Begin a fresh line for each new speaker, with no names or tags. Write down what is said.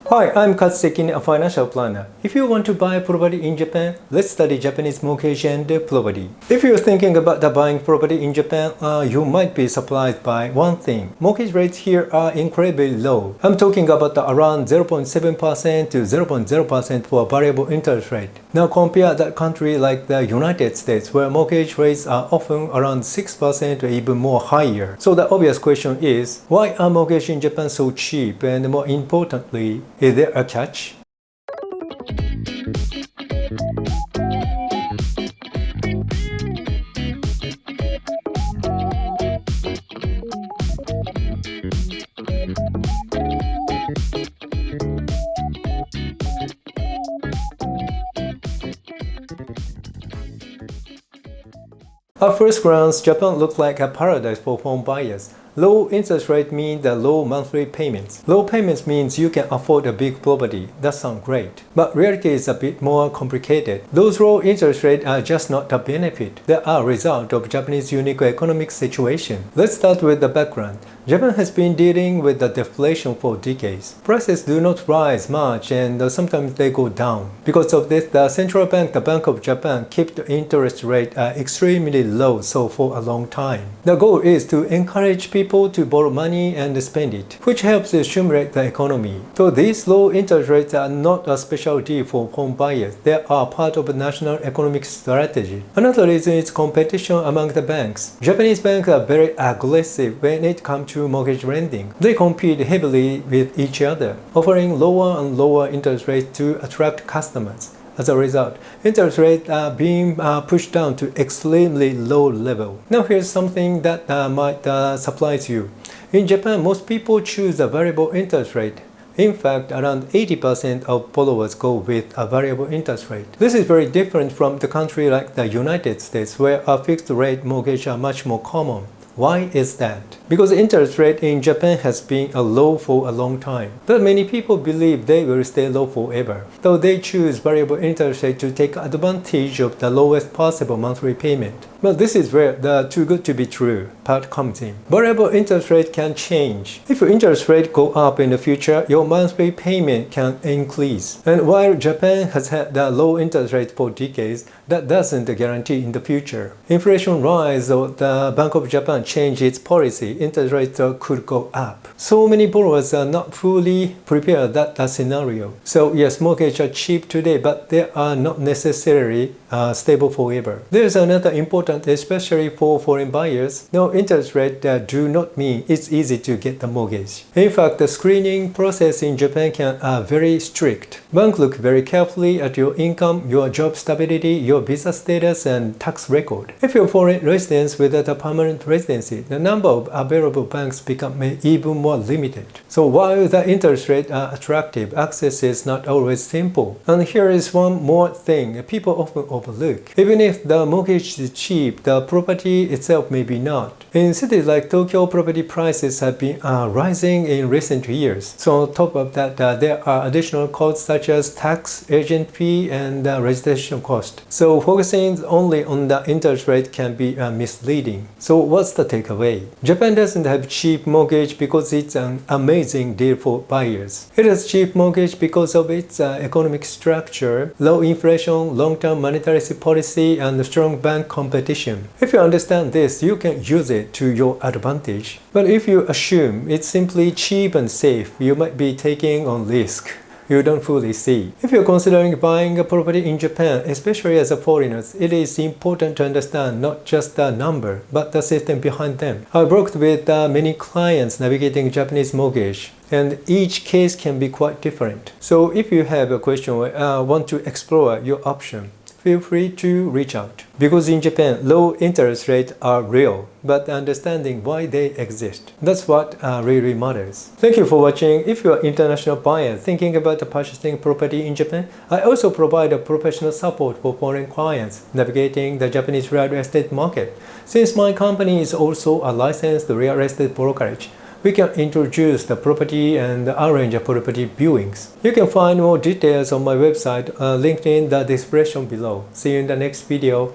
Hi, I'm Sekine, a financial planner. If you want to buy a property in Japan, let's study Japanese mortgage and property. If you're thinking about buying property in Japan, you might be surprised by one thing. Mortgage rates here are incredibly low. I'm talking about around 0.7% to 0.0% for a variable interest rate. Now compare that country like the United States, where mortgage rates are often around 6% or even more higher. So the obvious question is, why are mortgages in Japan so cheap, and more importantly, is there a catch? At first glance, Japan looks like a paradise for home buyers. Low interest rate means low monthly payments. Low payments means you can afford a big property. That sounds great. But reality is a bit more complicated. Those low interest rates are just not a benefit. They are a result of Japanese unique economic situation. Let's start with the background. Japan has been dealing with the deflation for decades. Prices do not rise much and sometimes they go down. Because of this, the central bank, the Bank of Japan, kept the interest rate extremely low for a long time. The goal is to encourage people to borrow money and spend it, which helps to stimulate the economy. So these low interest rates are not a special deal for home buyers. They are part of a national economic strategy. Another reason is competition among the banks. Japanese banks are very aggressive when it comes to mortgage lending. They compete heavily with each other, offering lower and lower interest rates to attract customers. As a result, interest rates are being pushed down to extremely low level. Now here's something that might surprise you. In Japan, most people choose a variable interest rate. In fact, around 80% of borrowers go with a variable interest rate. This is very different from the country like the United States, where a fixed rate mortgage are much more common. Why is that? Because the interest rate in Japan has been low for a long time. But many people believe they will stay low forever. So they choose variable interest rate to take advantage of the lowest possible monthly payment. But this is where the too good to be true part comes in. Variable interest rate can change. If your interest rate go up in the future, your monthly payment can increase. And while Japan has had the low interest rate for decades, that doesn't guarantee in the future. Inflation rise or the Bank of Japan change its policy, interest rates could go up. So many borrowers are not fully prepared for that scenario. So yes, mortgages are cheap today, but they are not necessarily stable forever. There's another important, especially for foreign buyers. No interest rate do not mean it's easy to get the mortgage. In fact, the screening process in Japan can very strict. Banks look very carefully at your income, your job stability, your visa status, and tax record. If you're foreign residents without a permanent residency, the number of available banks become even more limited. So while the interest rates are attractive, access is not always simple. And here is one more thing people often overlook. Even if the mortgage is cheap, the property itself may be not. In cities like Tokyo, property prices have been rising in recent years. So on top of that, there are additional costs such as tax, agent fee, and registration cost. So focusing only on the interest rate can be misleading. So what's the takeaway? Japan doesn't have cheap mortgage because it's an amazing deal for buyers. It has cheap mortgage because of its economic structure, low inflation, long-term monetary policy, and strong bank competition. If you understand this, you can use it to your advantage. But if you assume it's simply cheap and safe, you might be taking on risk you don't fully see. If you're considering buying a property in Japan, especially as a foreigner, it is important to understand not just the number, but the system behind them. I've worked with many clients navigating Japanese mortgage, and each case can be quite different. So if you have a question or want to explore your option, feel free to reach out. Because in Japan, low interest rates are real, but understanding why they exist, that's what really matters. Thank you for watching. If you are an international buyer thinking about purchasing property in Japan, I also provide a professional support for foreign clients navigating the Japanese real estate market. Since my company is also a licensed real estate brokerage, we can introduce the property and arrange a property viewings. You can find more details on my website linked in the description below. See you in the next video.